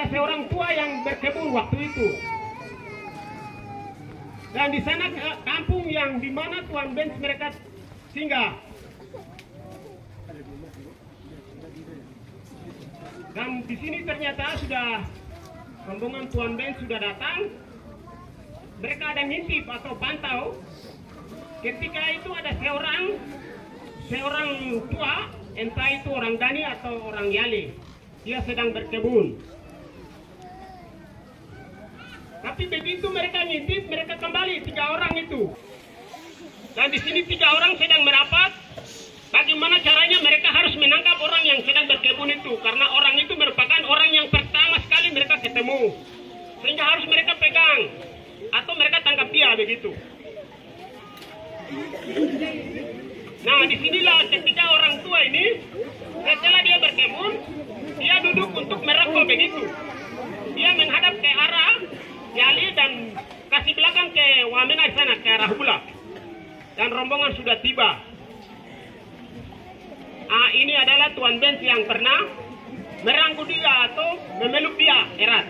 ada seorang tua yang berkebun waktu itu. Dan di sana kampung yang di mana Tuan Benz mereka singgah. Dan di sini ternyata sudah rombongan Tuan Benz sudah datang. Mereka ada ngintip atau pantau. Ketika itu ada seorang tua, entah itu orang Dani atau orang Yali. Dia sedang berkebun. Tapi begitu mereka ngintip, mereka kembali 3 orang itu. Dan di sini 3 orang sedang merapat. Bagaimana caranya mereka harus menangkap orang yang sedang berkebun itu, karena orang itu merupakan orang yang pertama sekali mereka ketemu, sehingga harus mereka pegang atau mereka tangkap dia begitu. Nah, disinilah ketika orang tua ini setelah dia berkebun, dia duduk untuk merokok begitu. Dia menghadap ke arah Yali dan kasih belakang ke Wamena sana, ke arah Hula. Dan rombongan sudah tiba. Ini adalah Tuan Benz yang pernah merangkul dia atau memeluk dia erat.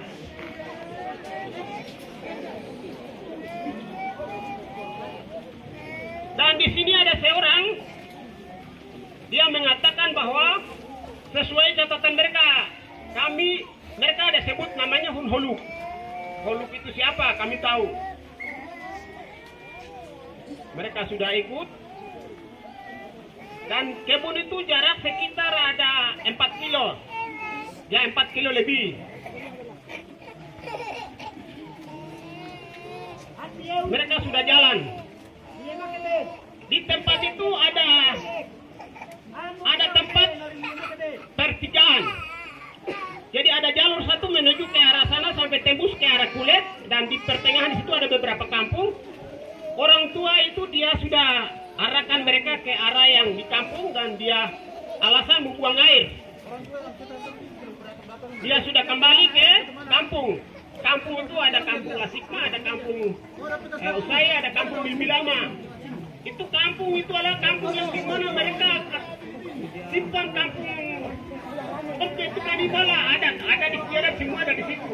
Dan di sini ada seorang, dia mengatakan bahwa sesuai catatan mereka, mereka ada sebut namanya Hun Holuk. Holuk itu siapa? Kami tahu. Mereka sudah ikut. Dan kebun itu jarak sekitar ada 4 kilo. Ya 4 kilo lebih. Mereka sudah jalan. Di tempat itu ada tempat pertigaan. Jadi ada jalur satu menuju ke arah sana sampai tembus ke arah Kulit, dan di pertengahan situ ada beberapa kampung. Orang tua itu dia sudah arahkan mereka ke arah yang di kampung, dan dia alasan membuang air. Dia sudah kembali ke kampung. Kampung itu ada kampung Lasikma, ada kampung Usai, ada kampung Bilbilama. Itu kampung itu adalah kampung yang di mana mereka simpan kampung. Oke, itu kanibala ada di kiri, semua ada di situ.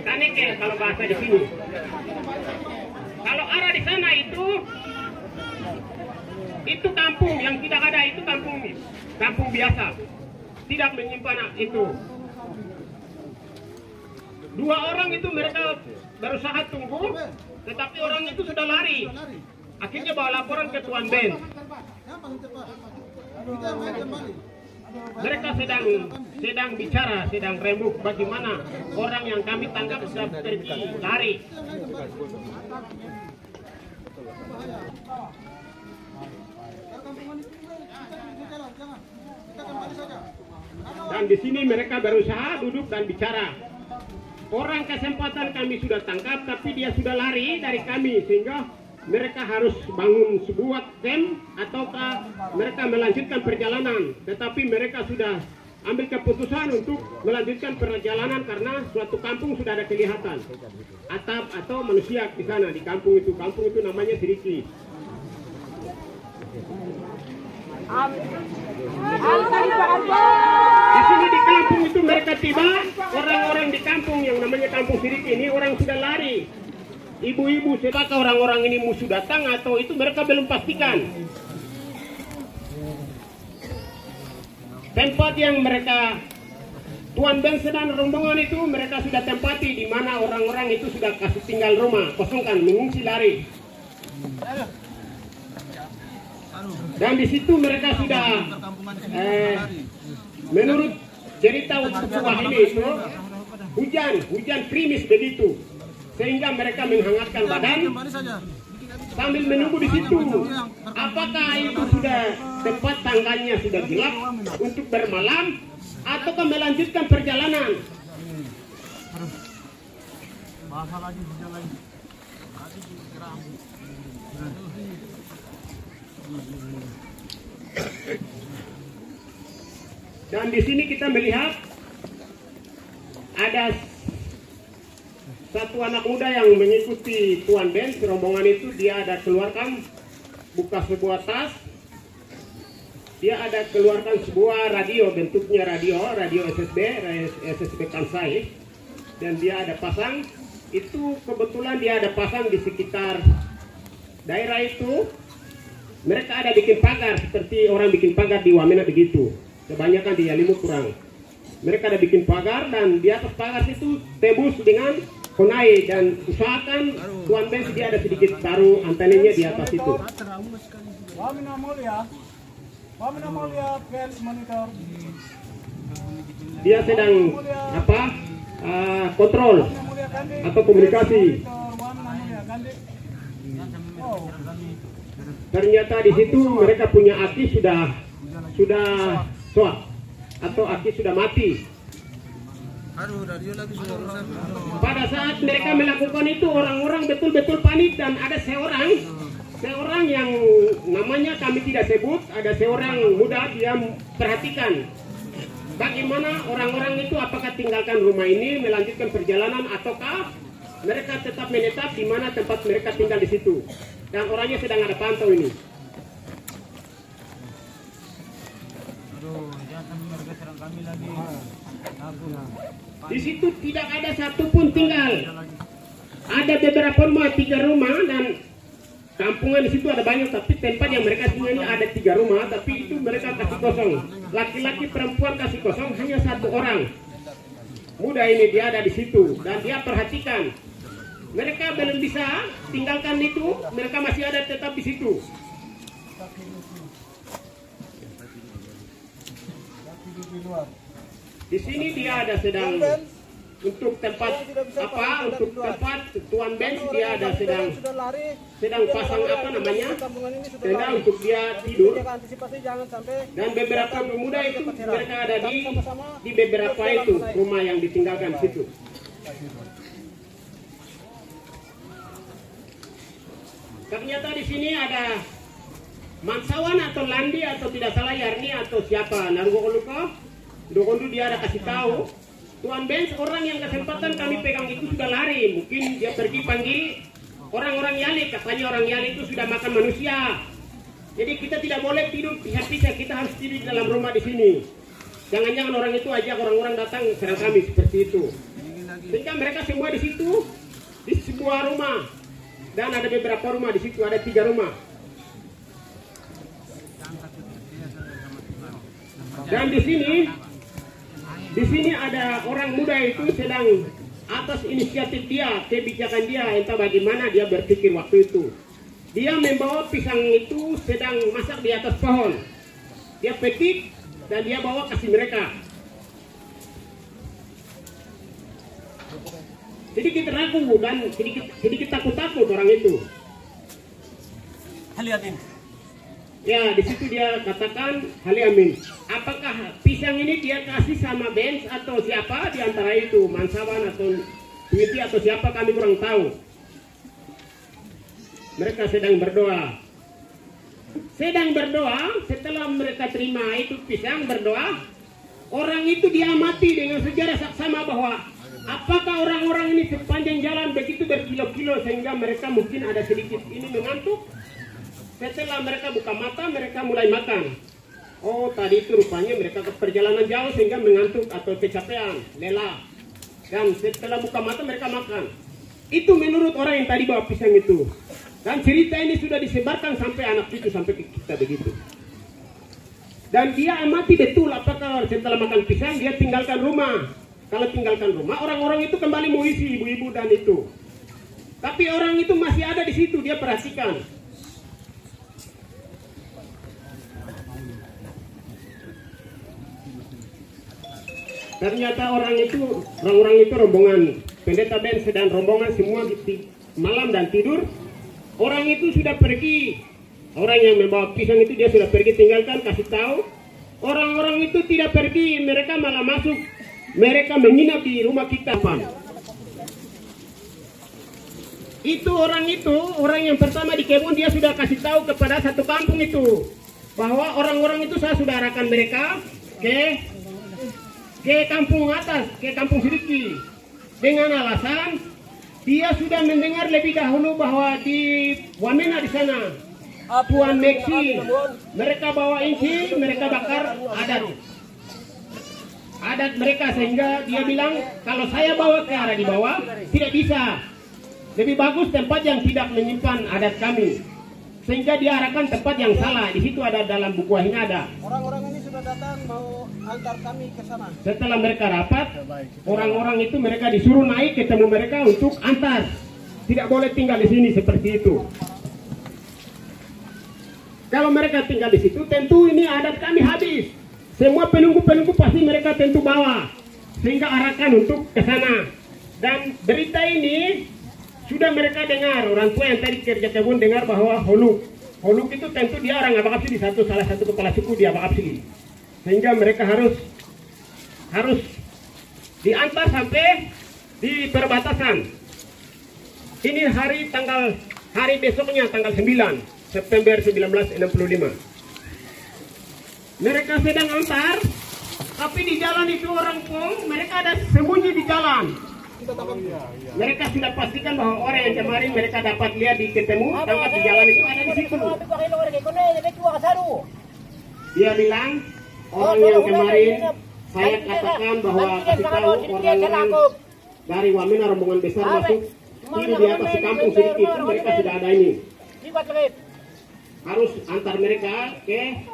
Kaneke kalau bahasa di sini. Kalau arah di sana itu kampung yang tidak ada, itu kampung biasa, tidak menyimpan itu. 2 orang itu mereka berusaha tunggu, tetapi orang itu sudah lari. Akhirnya bawa laporan ke Tuan Benz. Mereka sedang bicara, sedang rembuk bagaimana orang yang kami tangkap sudah pergi lari. Dan di sini mereka berusaha duduk dan bicara. Orang kesempatan kami sudah tangkap, tapi dia sudah lari dari kami, sehingga mereka harus bangun sebuah camp ataukah mereka melanjutkan perjalanan. Tetapi mereka sudah ambil keputusan untuk melanjutkan perjalanan karena suatu kampung sudah ada kelihatan atap atau manusia di sana di kampung itu. Kampung itu namanya Siriki. Di sini di kampung itu mereka tiba, orang-orang di kampung yang namanya kampung Siriki ini orang sudah lari. Ibu-ibu, siapakah orang-orang ini musuh datang atau itu mereka belum pastikan. Tempat yang mereka Tuan Benz dan rombongan itu mereka sudah tempati, di mana orang-orang itu sudah kasih tinggal rumah, kosongkan, mengungsi lari. Dan di situ mereka sudah menurut cerita sebuah ini itu hujan krimis begitu, sehingga mereka menghangatkan badan sambil menunggu di situ. Apakah itu sudah tepat tanggalnya sudah gelap untuk bermalam ataukah melanjutkan perjalanan? Dan di sini kita melihat ada satu anak muda yang mengikuti Tuan Benz. Rombongan itu dia ada keluarkan, buka sebuah tas, dia ada keluarkan sebuah radio, bentuknya radio SSB Kansai. dan dia ada pasang. Itu kebetulan dia ada pasang di sekitar daerah itu. Mereka ada bikin pagar seperti orang bikin pagar di Wamena begitu. Kebanyakan di Yalimu kurang. Mereka ada bikin pagar dan di atas pagar itu tebus dengan konai, dan usahakan Tuan Ben dia ada sedikit taruh antenanya di atas itu. Wamena Mulia, fans monitor. Dia sedang apa? Kontrol atau komunikasi. Ternyata di situ mereka punya aki sudah soak atau aki sudah mati. Pada saat mereka melakukan itu, orang-orang betul-betul panik, dan ada seorang yang namanya kami tidak sebut, ada seorang muda, dia perhatikan bagaimana orang-orang itu apakah tinggalkan rumah ini melanjutkan perjalanan ataukah mereka tetap menetap di mana tempat mereka tinggal di situ. Dan orangnya sedang ada pantau ini. Di situ tidak ada satupun tinggal. Ada beberapa rumah, 3 rumah, dan kampungan di situ ada banyak, tapi tempat yang mereka tinggal ini ada 3 rumah, tapi itu mereka kasih kosong. Laki-laki perempuan kasih kosong, hanya 1 orang. Muda ini dia ada di situ dan dia perhatikan. Mereka belum bisa tinggalkan itu, mereka masih ada tetap di situ. Di sini dia ada sedang untuk tempat apa? Untuk tempat Tuan Ben dia ada sedang pasang apa namanya? Tenda untuk dia tidur. Dan beberapa pemuda itu mereka ada di beberapa itu rumah yang ditinggalkan situ. Ternyata di sini ada Mansawan atau Landi atau tidak salah Yarni atau siapa Narugoluko. Dokondu dia ada kasih tahu Tuan Ben, orang yang kesempatan kami pegang itu sudah lari. Mungkin dia pergi panggil orang-orang Yali. Katanya orang Yali itu sudah makan manusia. Jadi kita tidak boleh tidur pisah-pisah. Kita harus tidur di dalam rumah di sini. Jangan-jangan orang itu ajak orang-orang datang serang kami seperti itu. Sehingga mereka semua di situ di sebuah rumah. Dan ada beberapa rumah di situ, ada 3 rumah. Dan di sini ada orang muda itu sedang atas inisiatif dia, kebijakan dia, entah bagaimana dia berpikir waktu itu. Dia membawa pisang itu sedang masak di atas pohon. Dia petik dan dia bawa kasih mereka. Sedikit ragu dan sedikit takut-takut orang itu. Haliatin. Ya, di situ dia katakan, Haliamin, apakah pisang ini dia kasih sama Benz atau siapa di antara itu, Mansawan atau Twiti atau siapa, kami kurang tahu. Mereka sedang berdoa. Setelah mereka terima itu pisang berdoa, orang itu diamati dengan sejarah saksama bahwa apakah orang-orang ini sepanjang jalan begitu berkilo-kilo sehingga mereka mungkin ada sedikit ini mengantuk. Setelah mereka buka mata, mereka mulai makan. Oh, tadi itu rupanya mereka ke perjalanan jauh sehingga mengantuk atau kecapean, lelah. Dan setelah buka mata mereka makan. Itu menurut orang yang tadi bawa pisang itu. Dan cerita ini sudah disebarkan sampai anak itu, sampai ke kita begitu. Dan dia amati betul apakah setelah makan pisang dia tinggalkan rumah. Kalau tinggalkan rumah, orang-orang itu kembali mengisi ibu-ibu dan itu. Tapi orang itu masih ada di situ, dia perhatikan. Ternyata orang-orang itu rombongan pendeta Ben sedang rombongan semua di malam dan tidur. Orang itu sudah pergi. Orang yang membawa pisang itu dia sudah pergi, tinggalkan, kasih tahu. Orang-orang itu tidak pergi, mereka malah masuk. Mereka menginap di rumah kita. Orang yang pertama di kebun, dia sudah kasih tahu kepada satu kampung itu bahwa orang-orang itu saya sudah arahkan mereka ke kampung atas, ke kampung Sidiki, dengan alasan dia sudah mendengar lebih dahulu bahwa di Wamena di sana Tuan Meksi mereka bawa inci, mereka bakar adat. adat mereka, sehingga dia bilang kalau saya bawa ke arah di bawah tidak bisa. Lebih bagus tempat yang tidak menyimpan adat kami, sehingga dia arahkan tempat yang salah. Di situ ada dalam buku ini ada. Orang-orang ini sudah datang mau antar kami ke sana. Setelah mereka rapat, orang-orang itu mereka disuruh naik ketemu mereka untuk antar. Tidak boleh tinggal di sini seperti itu. Kalau mereka tinggal di situ, tentu ini adat kami habis. Semua penunggu-penunggu pasti mereka tentu bawa, sehingga arahkan untuk ke sana. Dan berita ini sudah mereka dengar, orang tua yang tadi kerja kebun dengar bahwa Holuk itu tentu dia orang Abak Absili, salah satu kepala suku di Abak Absili. Sehingga mereka harus diantar sampai di perbatasan. Ini hari besoknya tanggal 9 September 1965. Mereka sedang antar, tapi di jalan itu orang Pong, mereka ada sembunyi di jalan. Mereka sudah pastikan bahwa orang yang kemarin mereka dapat lihat ketemu tangkap di jalan itu ada di situ. Dia bilang orang yang kemarin saya katakan bahwa kasih tahu orang-orang dari Wamena rombongan besar masuk ini di atas kampung sedikit, mereka sudah ada ini. Harus antar mereka ke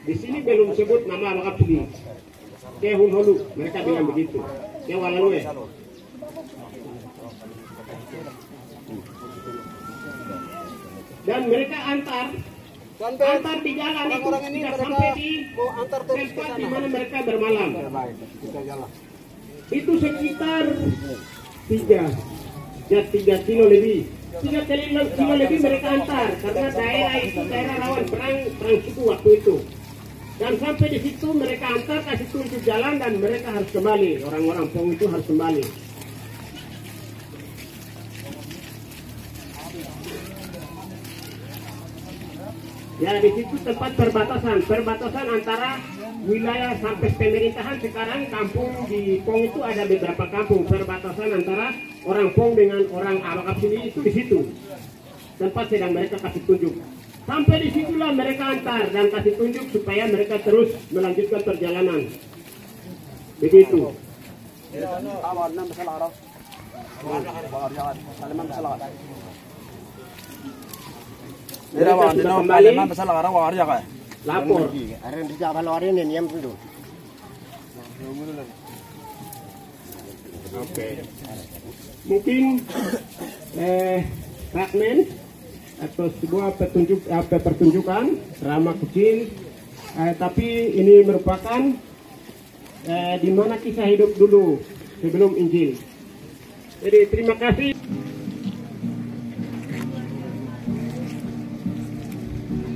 di sini belum sebut nama Abak Absili. Ke Hulu, mereka bilang begitu. Ke Walalue. Dan mereka antar di jalan itu tidak sampai di tempat di mana mereka bermalam. Itu sekitar 3 kilo lebih. 3 kilo lebih mereka antar karena daerah itu daerah rawan perang suku waktu itu. Dan sampai di situ mereka antar, kasih tunjuk jalan dan mereka harus kembali. Orang-orang Pong itu harus kembali. Ya, di situ tempat perbatasan antara wilayah sampai pemerintahan. Sekarang kampung di Pong itu ada beberapa kampung perbatasan antara orang Pong dengan orang Abak Absili itu di situ. Tempat sedang mereka kasih tunjuk. Sampai di situlah mereka antar dan kasih tunjuk supaya mereka terus melanjutkan perjalanan. Begitu. Mereka sudah kembali lapor. Oke. Mungkin fragmen atau sebuah pertunjukan drama kecil, tapi ini merupakan di mana kisah hidup dulu sebelum Injil. Jadi terima kasih.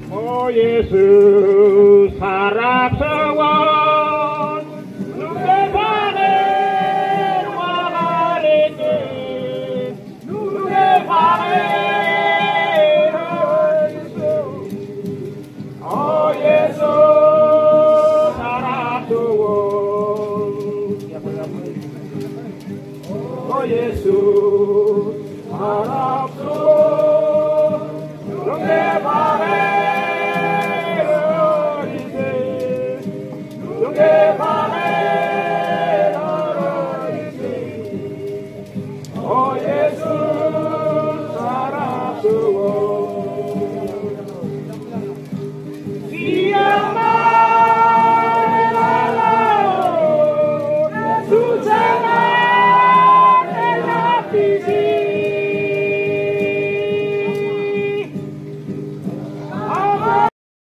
Oh Yesus, harap sewon, nuke panen walareke, nuke panen. Oh Yesus, harap sewon. Oh Yesus, harap sewon, nuke panen. Easy.